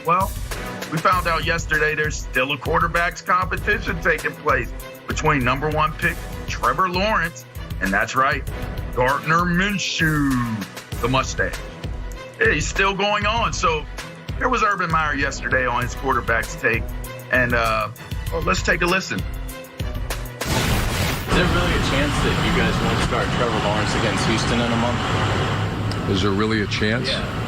Well, we found out yesterday there's still a quarterbacks competition taking place between number one pick Trevor Lawrence, and that's right, Gardner Minshew, the mustache. Yeah, he's still going on. So there was Urban Meyer yesterday on his quarterbacks take, and let's take a listen. Is there really a chance that you guys won't start Trevor Lawrence against Houston in a month? Is there really a chance? Yeah.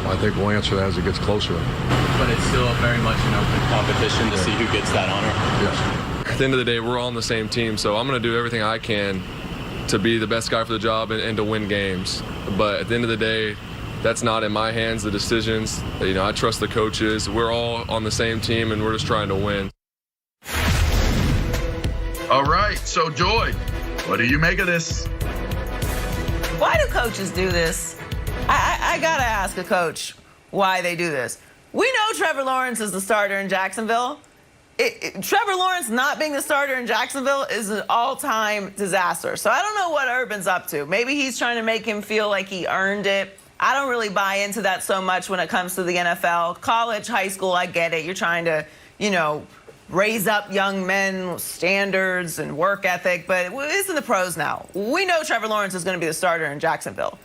I think we'll answer that as it gets closer. But it's still very much an open competition to see who gets that honor. Yes. At the end of the day, we're all on the same team, so I'm going to do everything I can to be the best guy for the job and to win games. But at the end of the day, that's not in my hands, the decisions. I trust the coaches. We're all on the same team, and we're just trying to win. All right, so Joy, what do you make of this? Why do coaches do this? I gotta ask a coach why they do this. We know Trevor Lawrence is the starter in Jacksonville. Trevor Lawrence not being the starter in Jacksonville is an all-time disaster. So I don't know what Urban's up to. Maybe he's trying to make him feel like he earned it. I don't really buy into that so much when it comes to the NFL. College, high school, I get it. You're trying to, raise up young men standards and work ethic, but it's in the pros now. We know Trevor Lawrence is going to be the starter in Jacksonville.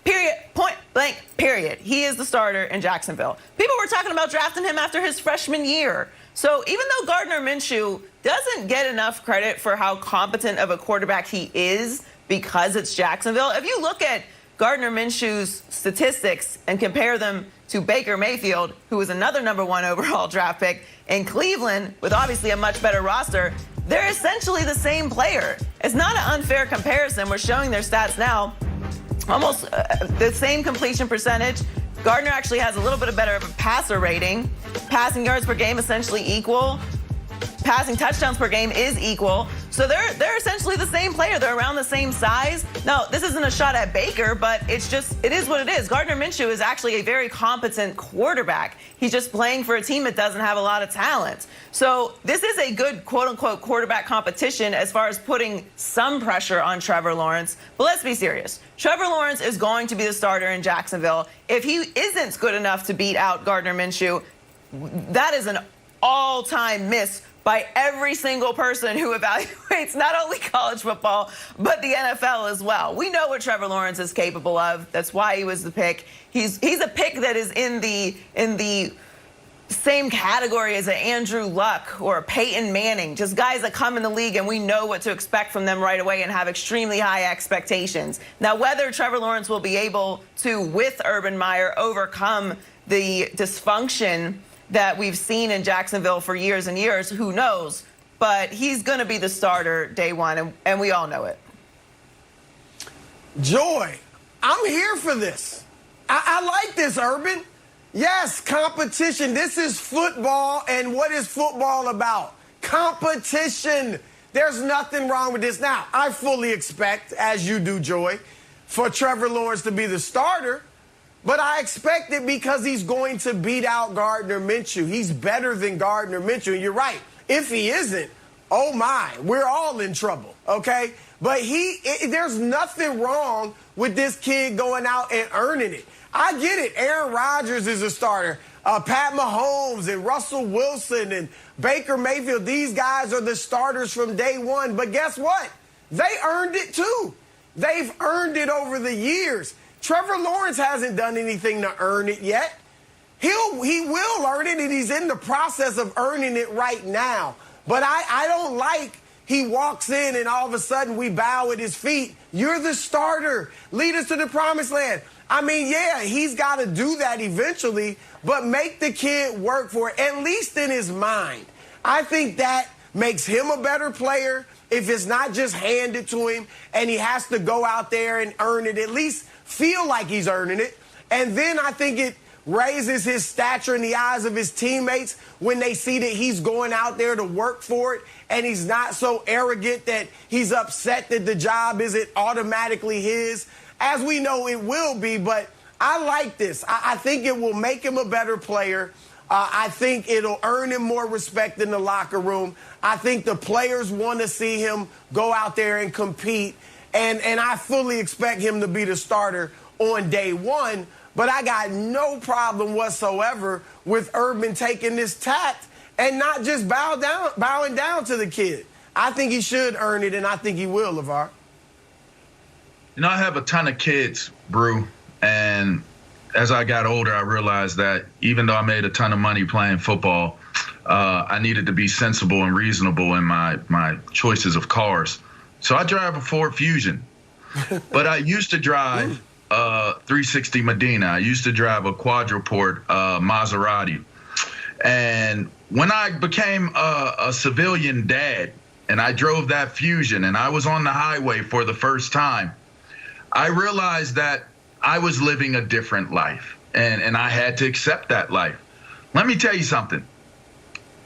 Period, point blank, period. He is the starter in Jacksonville. People were talking about drafting him after his freshman year. So even though Gardner Minshew doesn't get enough credit for how competent of a quarterback he is because it's Jacksonville, if you look at Gardner Minshew's statistics and compare them to Baker Mayfield, who was another number one overall draft pick in Cleveland with obviously a much better roster, they're essentially the same player. It's not an unfair comparison. We're showing their stats now. Almost the same completion percentage. Gardner actually has a little bit better of a passer rating. Passing yards per game essentially equal. Passing touchdowns per game is equal. So they're essentially the same player. They're around the same size. Now, this isn't a shot at Baker, but it is what it is. Gardner Minshew is actually a very competent quarterback. He's just playing for a team that doesn't have a lot of talent. So this is a good quote-unquote quarterback competition as far as putting some pressure on Trevor Lawrence. But let's be serious. Trevor Lawrence is going to be the starter in Jacksonville. If he isn't good enough to beat out Gardner Minshew, that is an all-time miss by every single person who evaluates not only college football, but the NFL as well. We know what Trevor Lawrence is capable of. That's why he was the pick. He's a pick that is in the same category as an Andrew Luck or a Peyton Manning, just guys that come in the league and we know what to expect from them right away and have extremely high expectations. Now, whether Trevor Lawrence will be able to, with Urban Meyer, overcome the dysfunction that we've seen in Jacksonville for years and years, who knows? But he's going to be the starter day one, and we all know it. Joy, I'm here for this. I like this, Urban. Yes, competition. This is football, and what is football about? Competition. There's nothing wrong with this. Now, I fully expect, as you do, Joy, for Trevor Lawrence to be the starter. But I expect it because he's going to beat out Gardner Minshew. He's better than Gardner Minshew. And you're right. If he isn't, oh my, we're all in trouble, okay? But there's nothing wrong with this kid going out and earning it. I get it. Aaron Rodgers is a starter. Pat Mahomes and Russell Wilson and Baker Mayfield, these guys are the starters from day one. But guess what? They earned it too. They've earned it over the years. Trevor Lawrence hasn't done anything to earn it yet. He will earn it, and he's in the process of earning it right now. But I don't like he walks in and all of a sudden we bow at his feet. You're the starter. Lead us to the promised land. I mean, yeah, he's got to do that eventually, but make the kid work for it, at least in his mind. I think that makes him a better player if it's not just handed to him and he has to go out there and earn it, at least feel like he's earning it. And then I think it raises his stature in the eyes of his teammates when they see that he's going out there to work for it and he's not so arrogant that he's upset that the job isn't automatically his. As we know, it will be, but I like this. I think it will make him a better player. I think it'll earn him more respect in the locker room. I think the players want to see him go out there and compete. And I fully expect him to be the starter on day one. But I got no problem whatsoever with Urban taking this tact and not just bowing down to the kid. I think he should earn it, and I think he will, LeVar. You know, I have a ton of kids, Brew, and as I got older, I realized that even though I made a ton of money playing football, I needed to be sensible and reasonable in my choices of cars. So I drive a Ford Fusion, but I used to drive a 360 Medina. I used to drive a quadruport Maserati. And when I became a civilian dad and I drove that Fusion and I was on the highway for the first time, I realized that I was living a different life, and I had to accept that life. Let me tell you something.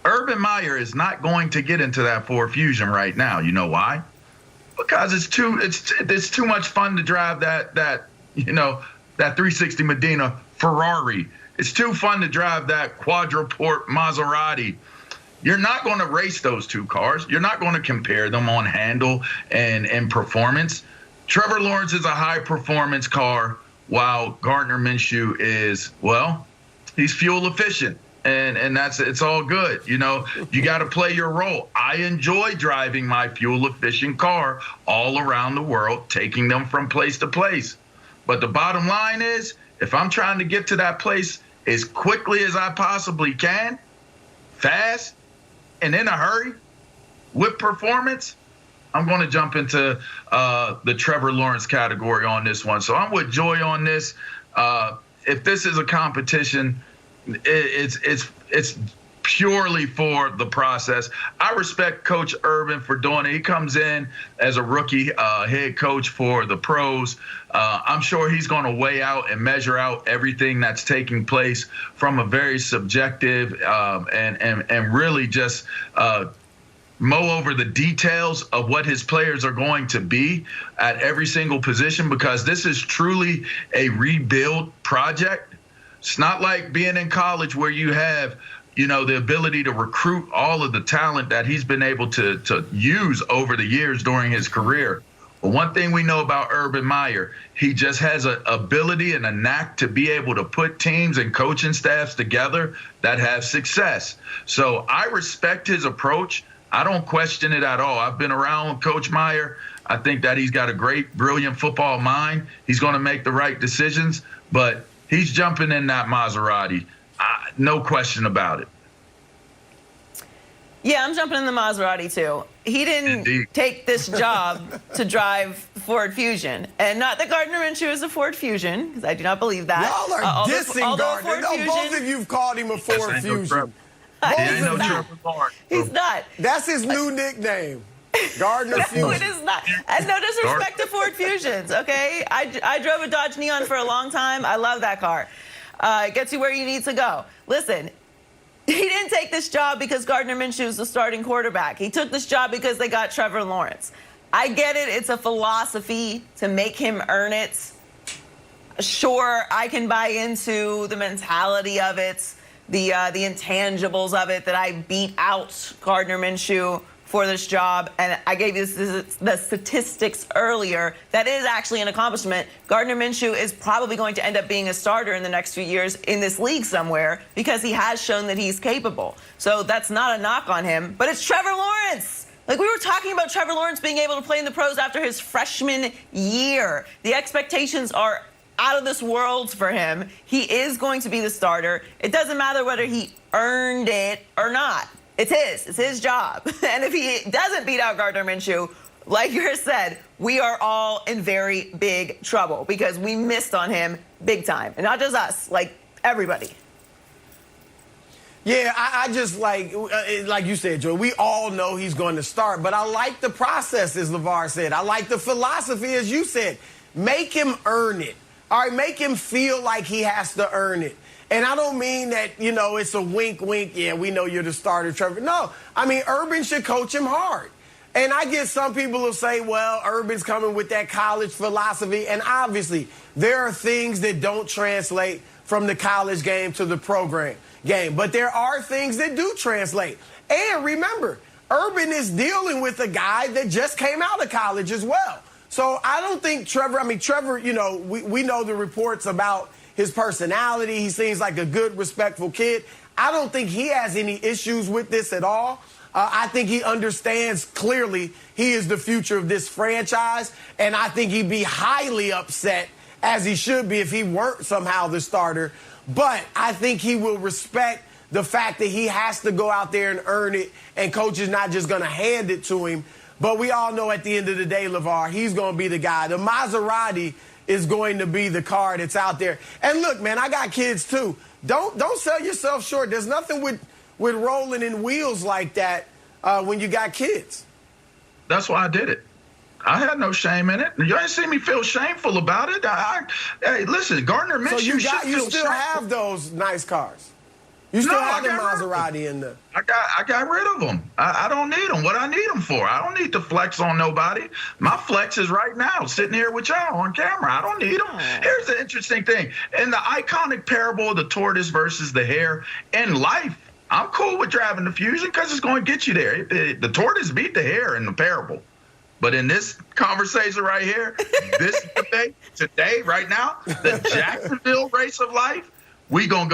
Urban Meyer is not going to get into that Ford Fusion right now. You know why? Because it's too much fun to drive that 360 Medina Ferrari. It's too fun to drive that quadruport Maserati. You're not going to race those two cars. You're not going to compare them on handle and performance. Trevor Lawrence is a high-performance car, while Gardner Minshew is, well, he's fuel efficient, and it's all good. You know, you got to play your role. I enjoy driving my fuel-efficient car all around the world, taking them from place to place. But the bottom line is, if I'm trying to get to that place as quickly as I possibly can, fast, and in a hurry, with performance, I'm going to jump into the Trevor Lawrence category on this one. So I'm with Joy on this. If this is a competition, it's purely for the process. I respect Coach Urban for doing it. He comes in as a rookie head coach for the pros. I'm sure he's going to weigh out and measure out everything that's taking place from a very subjective and really just mow over the details of what his players are going to be at every single position, because this is truly a rebuild project. It's not like being in college where you have, the ability to recruit all of the talent that he's been able to use over the years during his career. But one thing we know about Urban Meyer, he just has an ability and a knack to be able to put teams and coaching staffs together that have success. So I respect his approach. I don't question it at all. I've been around Coach Meyer. I think that he's got a great, brilliant football mind. He's going to make the right decisions, but he's jumping in that Maserati. No question about it. Yeah, I'm jumping in the Maserati, too. He didn't take this job to drive Ford Fusion. And not that Gardner Minshew is a Ford Fusion, because I do not believe that. Y'all are dissing Gardner. No, both of you have called him a Ford Fusion. He's not. That's his new nickname, Gardner Fusion. No, it is not. And no disrespect to Ford Fusions, okay? I drove a Dodge Neon for a long time. I love that car. It gets you where you need to go. Listen, he didn't take this job because Gardner Minshew is the starting quarterback. He took this job because they got Trevor Lawrence. I get it. It's a philosophy to make him earn it. Sure, I can buy into the mentality of it, the intangibles of it, that I beat out Gardner Minshew for this job. And I gave you the statistics earlier. That is actually an accomplishment. Gardner Minshew is probably going to end up being a starter in the next few years in this league somewhere, because he has shown that he's capable. So that's not a knock on him. But it's Trevor Lawrence. Like, we were talking about Trevor Lawrence being able to play in the pros after his freshman year. The expectations are out of this world for him. He is going to be the starter. It doesn't matter whether he earned it or not. It's his job. And if he doesn't beat out Gardner Minshew, like you said, we are all in very big trouble, because we missed on him big time. And not just us, like everybody. Yeah, I just like you said, Joe, we all know he's going to start. But I like the process, as LeVar said. I like the philosophy, as you said. Make him earn it. All right, make him feel like he has to earn it. And I don't mean that, it's a wink, wink. Yeah, we know you're the starter, Trevor. No, I mean, Urban should coach him hard. And I get some people who say, well, Urban's coming with that college philosophy. And obviously, there are things that don't translate from the college game to the program game. But there are things that do translate. And remember, Urban is dealing with a guy that just came out of college as well. So I don't think Trevor, we know the reports about his personality. He seems like a good, respectful kid. I don't think he has any issues with this at all. I think he understands clearly he is the future of this franchise, and I think he'd be highly upset, as he should be if he weren't somehow the starter. But I think he will respect the fact that he has to go out there and earn it, and coach is not just going to hand it to him. But we all know at the end of the day, LeVar, he's going to be the guy. The Maserati is going to be the car that's out there. And look, man, I got kids too. Don't sell yourself short. There's nothing with rolling in wheels like that when you got kids. That's why I did it. I had no shame in it. You ain't see me feel shameful about it. Hey, listen, Gardner Minshew So you still have those nice cars. You still have the Maserati in there. I got rid of them. I don't need them. What I need them for? I don't need to flex on nobody. My flex is right now, sitting here with y'all on camera. I don't need them. Here's the interesting thing. In the iconic parable of the tortoise versus the hare, in life, I'm cool with driving the Fusion because it's going to get you there. The tortoise beat the hare in the parable. But in this conversation right here, this debate, today, right now, the Jacksonville race of life, we going to go.